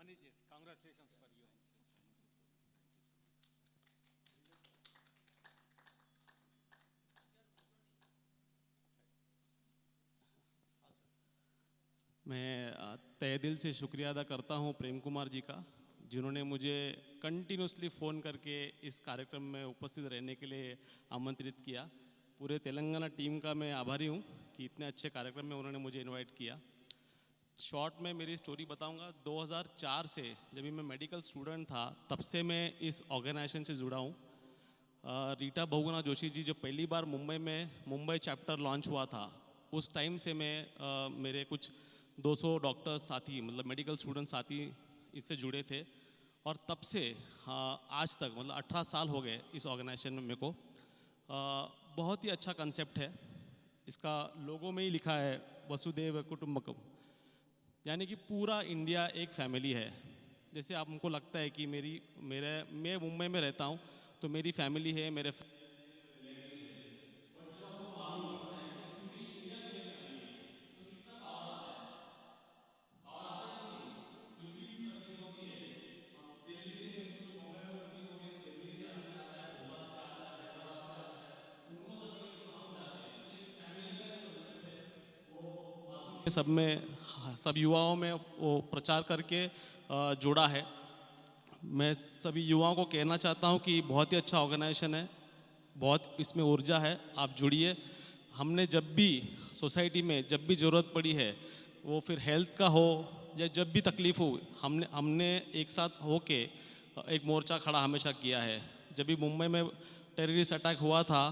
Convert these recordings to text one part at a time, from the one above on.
Manish, congratulations for you. मैं तहे दिल से शुक्रिया अदा करता हूं प्रेम कुमार जी का, जिन्होंने मुझे कंटिन्यूसली फ़ोन करके इस कार्यक्रम में उपस्थित रहने के लिए आमंत्रित किया। पूरे तेलंगाना टीम का मैं आभारी हूं कि इतने अच्छे कार्यक्रम में उन्होंने मुझे इनवाइट किया। शॉर्ट में मेरी स्टोरी बताऊंगा। 2004 से जब भी मैं मेडिकल स्टूडेंट था, तब से मैं इस ऑर्गेनाइजेशन से जुड़ा हूँ। रीटा बहुगुणा जोशी जी जो पहली बार मुंबई चैप्टर लॉन्च हुआ था, उस टाइम से मैं मेरे कुछ 200 डॉक्टर्स साथी, मतलब मेडिकल स्टूडेंट साथी इससे जुड़े थे। और तब से आज तक, मतलब 18 साल हो गए इस ऑर्गेनाइजेशन में मेरे को। बहुत ही अच्छा कंसेप्ट है। इसका लोगो में ही लिखा है वसुदेव कुटुंबकम, यानी कि पूरा इंडिया एक फैमिली है। जैसे आपको लगता है कि मैं मुंबई में रहता हूँ तो मेरी फैमिली है, मेरे सब में, सब युवाओं में वो प्रचार करके जोड़ा है। मैं सभी युवाओं को कहना चाहता हूँ कि बहुत ही अच्छा ऑर्गेनाइजेशन है, बहुत इसमें ऊर्जा है, आप जुड़िए। हमने जब भी सोसाइटी में जब भी ज़रूरत पड़ी है, वो फिर हेल्थ का हो या जब भी तकलीफ़ हो, हमने एक साथ होके एक मोर्चा खड़ा हमेशा किया है। जब भी मुंबई में टेररिस्ट अटैक हुआ था,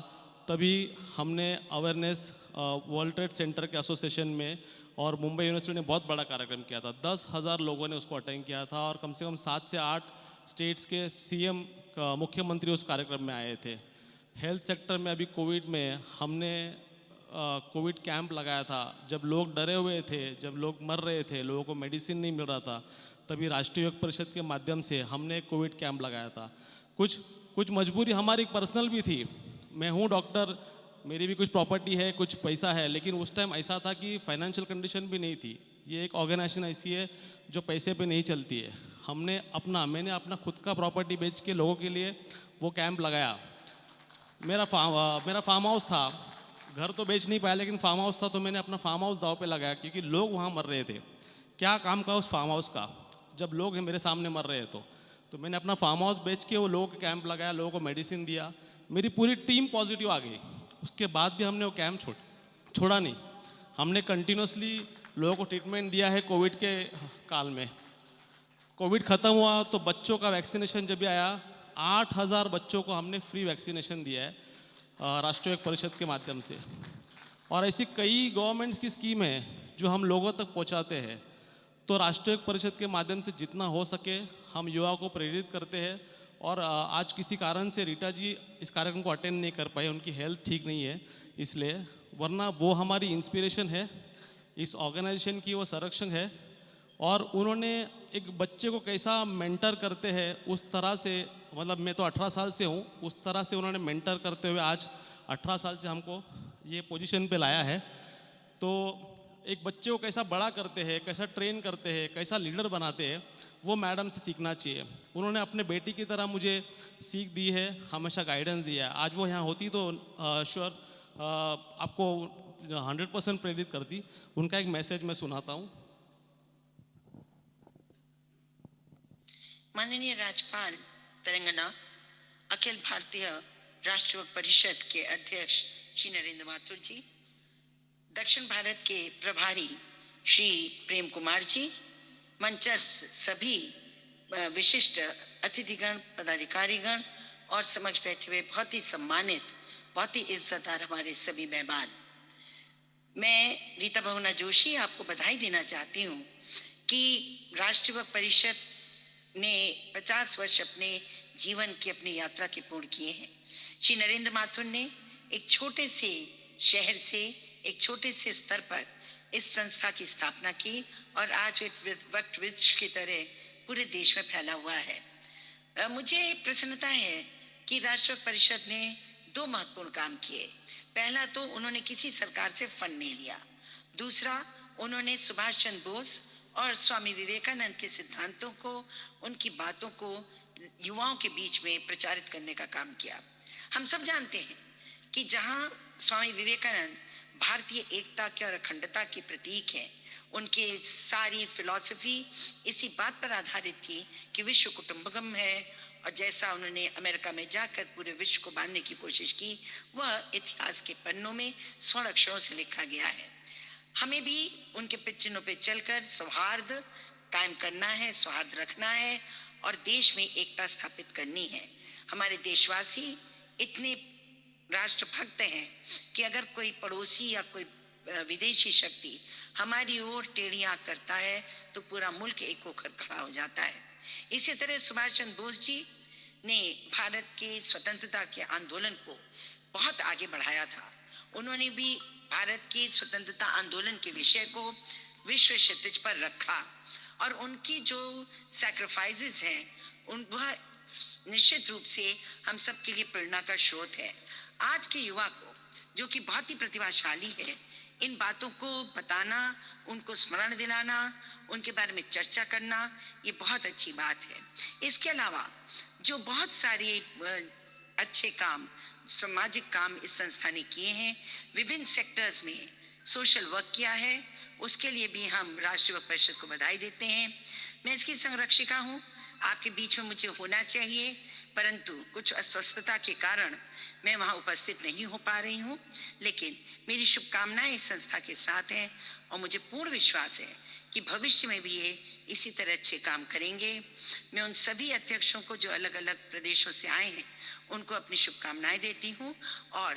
तभी हमने अवेयरनेस वर्ल्ड ट्रेड सेंटर के एसोसिएशन में और मुंबई यूनिवर्सिटी ने बहुत बड़ा कार्यक्रम किया था। 10,000 लोगों ने उसको अटेंड किया था और कम से कम 7 से 8 स्टेट्स के सीएम, मुख्यमंत्री उस कार्यक्रम में आए थे। हेल्थ सेक्टर में अभी कोविड में हमने कोविड कैंप लगाया था। जब लोग डरे हुए थे, जब लोग मर रहे थे, लोगों को मेडिसिन नहीं मिल रहा था, तभी राष्ट्रीय योग परिषद के माध्यम से हमने कोविड कैंप लगाया था। कुछ कुछ मजबूरी हमारी पर्सनल भी थी। मैं हूँ डॉक्टर, मेरी भी कुछ प्रॉपर्टी है, कुछ पैसा है, लेकिन उस टाइम ऐसा था कि फाइनेंशियल कंडीशन भी नहीं थी। ये एक ऑर्गेनाइजेशन ऐसी है जो पैसे पे नहीं चलती है। मैंने अपना खुद का प्रॉपर्टी बेच के लोगों के लिए वो कैंप लगाया। मेरा फार्म हाउस था, घर तो बेच नहीं पाया, लेकिन फार्म हाउस था तो मैंने अपना फार्म हाउस दाव पे लगाया, क्योंकि लोग वहाँ मर रहे थे। क्या काम का उस फार्म हाउस का, जब लोग मेरे सामने मर रहे तो मैंने अपना फार्म हाउस बेच के वो लोगों के कैंप लगाया, लोगों को मेडिसिन दिया। मेरी पूरी टीम पॉजिटिव आ गई। उसके बाद भी हमने वो कैंप छोड़ा नहीं। हमने कंटिन्यूसली लोगों को ट्रीटमेंट दिया है। कोविड के काल में कोविड ख़त्म हुआ तो बच्चों का वैक्सीनेशन जब भी आया, 8,000 बच्चों को हमने फ्री वैक्सीनेशन दिया है राष्ट्रीय परिषद के माध्यम से। और ऐसी कई गवर्नमेंट्स की स्कीम है जो हम लोगों तक पहुंचाते हैं। तो राष्ट्रीय परिषद के माध्यम से जितना हो सके हम युवाओं को प्रेरित करते हैं। और आज किसी कारण से रीटा जी इस कार्यक्रम को अटेंड नहीं कर पाए, उनकी हेल्थ ठीक नहीं है इसलिए, वरना वो हमारी इंस्पिरेशन है, इस ऑर्गेनाइजेशन की वो संरक्षक है। और उन्होंने एक बच्चे को कैसा मेंटर करते हैं उस तरह से, मतलब मैं तो 18 साल से हूँ, उस तरह से उन्होंने मेंटर करते हुए आज 18 साल से हमको ये पोजीशन पे लाया है। तो एक बच्चे को कैसा बड़ा करते हैं, कैसा ट्रेन करते हैं, कैसा लीडर बनाते हैं, वो मैडम से सीखना चाहिए। उन्होंने अपने बेटी की तरह मुझे सीख दी है, हमेशा गाइडेंस दिया है। आज वो यहाँ होती तो श्योर आपको 100% प्रेरित करती। उनका एक मैसेज मैं सुनाता हूँ। माननीय राज्यपाल तेलंगाना, अखिल भारतीय राष्ट्रीय परिषद के अध्यक्ष श्री नरेंद्र माथुर जी, दक्षिण भारत के प्रभारी श्री प्रेम कुमार जी, मंचस्थ सभी विशिष्ट अतिथिगण, पदाधिकारीगण और समक्ष बैठे हुए बहुत ही सम्मानित, बहुत ही इज्जतदार हमारे सभी मेहमान, मैं रीता बहुगुणा जोशी आपको बधाई देना चाहती हूँ कि राष्ट्रीय परिषद ने 50 वर्ष अपने जीवन की अपनी यात्रा के पूर्ण किए हैं। श्री नरेंद्र माथुर ने एक छोटे से शहर से, एक छोटे से स्तर पर इस संस्था की स्थापना की और आज वट वृक्ष की तरह पूरे देश में फैला हुआ है। मुझे प्रसन्नता है कि राष्ट्रीय परिषद ने 2 महत्वपूर्ण काम किए। पहला तो उन्होंने किसी सरकार से फंड नहीं लिया। दूसरा, उन्होंने सुभाष चंद्र बोस और स्वामी विवेकानंद के सिद्धांतों को, उनकी बातों को युवाओं के बीच में प्रचारित करने का काम किया। हम सब जानते हैं कि जहाँ स्वामी विवेकानंद भारतीय एकता के और अखंडता के प्रतीक हैं, उनके सारी फिलॉसफी इसी बात पर आधारित थी कि विश्व कुटुंबकम है, और जैसा उन्होंने अमेरिका में जाकर पूरे विश्व को बांधने की कोशिश की, वह इतिहास के पन्नों में स्वर्ण अक्षरों से लिखा गया है। हमें भी उनके चिन्हों पे चलकर सौहार्द कायम करना है, सौहार्द रखना है और देश में एकता स्थापित करनी है। हमारे देशवासी इतने राष्ट्रभक्त हैं कि अगर कोई पड़ोसी या कोई विदेशी शक्ति हमारी ओर टेढ़ी आंख करता है तो पूरा मुल्क एक होकर खड़ा हो जाता है। इसी तरह सुभाष चंद्र बोस जी ने भारत के स्वतंत्रता के आंदोलन को बहुत आगे बढ़ाया था। उन्होंने भी भारत के स्वतंत्रता आंदोलन के विषय को विश्व क्षितिज पर रखा और उनकी जो सैक्रिफाइसेस हैं वह निश्चित रूप से हम सब के लिए प्रेरणा का स्रोत है। आज के युवा को जो कि बहुत ही प्रतिभाशाली है, इन बातों को बताना, उनको स्मरण दिलाना, उनके बारे में चर्चा करना, ये बहुत अच्छी बात है। इसके अलावा जो बहुत सारे अच्छे काम, सामाजिक काम इस संस्था ने किए हैं, विभिन्न सेक्टर्स में सोशल वर्क किया है, उसके लिए भी हम राष्ट्रीय युवक परिषद को बधाई देते हैं। मैं इसकी संरक्षिका हूँ, आपके बीच में मुझे होना चाहिए, परंतु कुछ अस्वस्थता के कारण मैं वहाँ उपस्थित नहीं हो पा रही हूँ, लेकिन मेरी शुभकामनाएं इस संस्था के साथ हैं और मुझे पूर्ण विश्वास है कि भविष्य में भी ये इसी तरह अच्छे काम करेंगे। मैं उन सभी अध्यक्षों को जो अलग अलग प्रदेशों से आए हैं उनको अपनी शुभकामनाएं देती हूँ और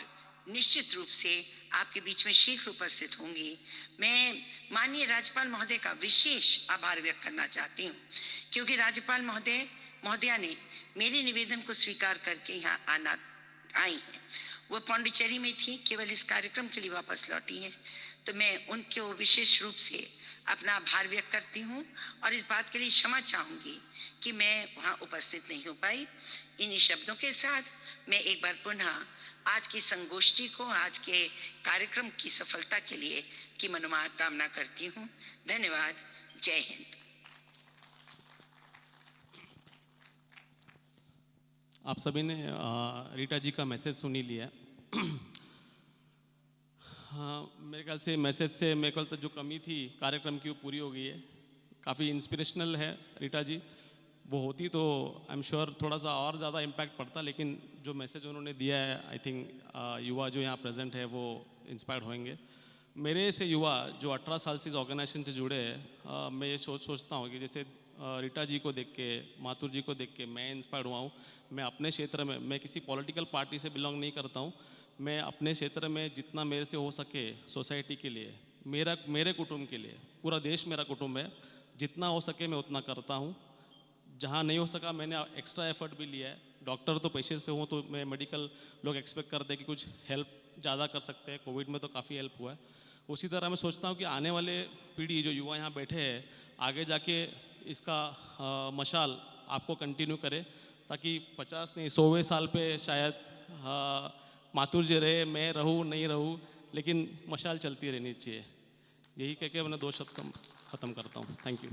निश्चित रूप से आपके बीच में शीघ्र उपस्थित होंगी। मैं माननीय राज्यपाल महोदय का विशेष आभार व्यक्त करना चाहती हूँ, क्योंकि राज्यपाल महोदया ने मेरे निवेदन को स्वीकार करके यहाँ आई हैं। वो पौंडीचेरी में थी, केवल इस कार्यक्रम के लिए वापस लौटी हैं, तो मैं उनको विशेष रूप से अपना आभार व्यक्त करती हूँ और इस बात के लिए क्षमा चाहूँगी कि मैं वहाँ उपस्थित नहीं हो पाई। इन्हीं शब्दों के साथ मैं एक बार पुनः आज की संगोष्ठी को, आज के कार्यक्रम की सफलता के लिए की मनोकामना करती हूँ। धन्यवाद। जय हिंद। आप सभी ने रीटा जी का मैसेज सुन ही लिया। हाँ, मेरे ख्याल से मैसेज से मेरे ख्याल तक जो कमी थी कार्यक्रम की वो पूरी हो गई है। काफ़ी इंस्पिरेशनल है रीटा जी, वो होती तो आई एम श्योर थोड़ा सा और ज़्यादा इम्पैक्ट पड़ता, लेकिन जो मैसेज उन्होंने दिया है आई थिंक युवा जो यहाँ प्रेजेंट है वो इंस्पायर्ड होंगे। मेरे से युवा जो 18 साल से इस ऑर्गेनाइजेशन से जुड़े हैं, मैं ये सोचता हूँ कि जैसे रीटा जी को देख के, माथुर जी को देख के मैं इंस्पायर्ड हुआ हूँ। मैं अपने क्षेत्र में, मैं किसी पॉलिटिकल पार्टी से बिलोंग नहीं करता हूँ, मैं अपने क्षेत्र में जितना मेरे से हो सके सोसाइटी के लिए, मेरे कुटुंब के लिए, पूरा देश मेरा कुटुंब है, जितना हो सके मैं उतना करता हूँ। जहाँ नहीं हो सका मैंने एक्स्ट्रा एफर्ट भी लिया है। डॉक्टर तो पेशे से हूँ, तो मैं मेडिकल लोग एक्सपेक्ट करते हैं कि कुछ हेल्प ज़्यादा कर सकते हैं, कोविड में तो काफ़ी हेल्प हुआ है। उसी तरह मैं सोचता हूँ कि आने वाले पीढ़ी जो युवा यहाँ बैठे हैं, आगे जाके इसका मशाल आपको कंटिन्यू करे, ताकि 50 नहीं 100वें साल पे शायद माथुर जी रहे, मैं रहूँ नहीं रहूँ, लेकिन मशाल चलती रहनी चाहिए। यही कह के मैंने 2 शब्द ख़त्म करता हूँ। Thank you.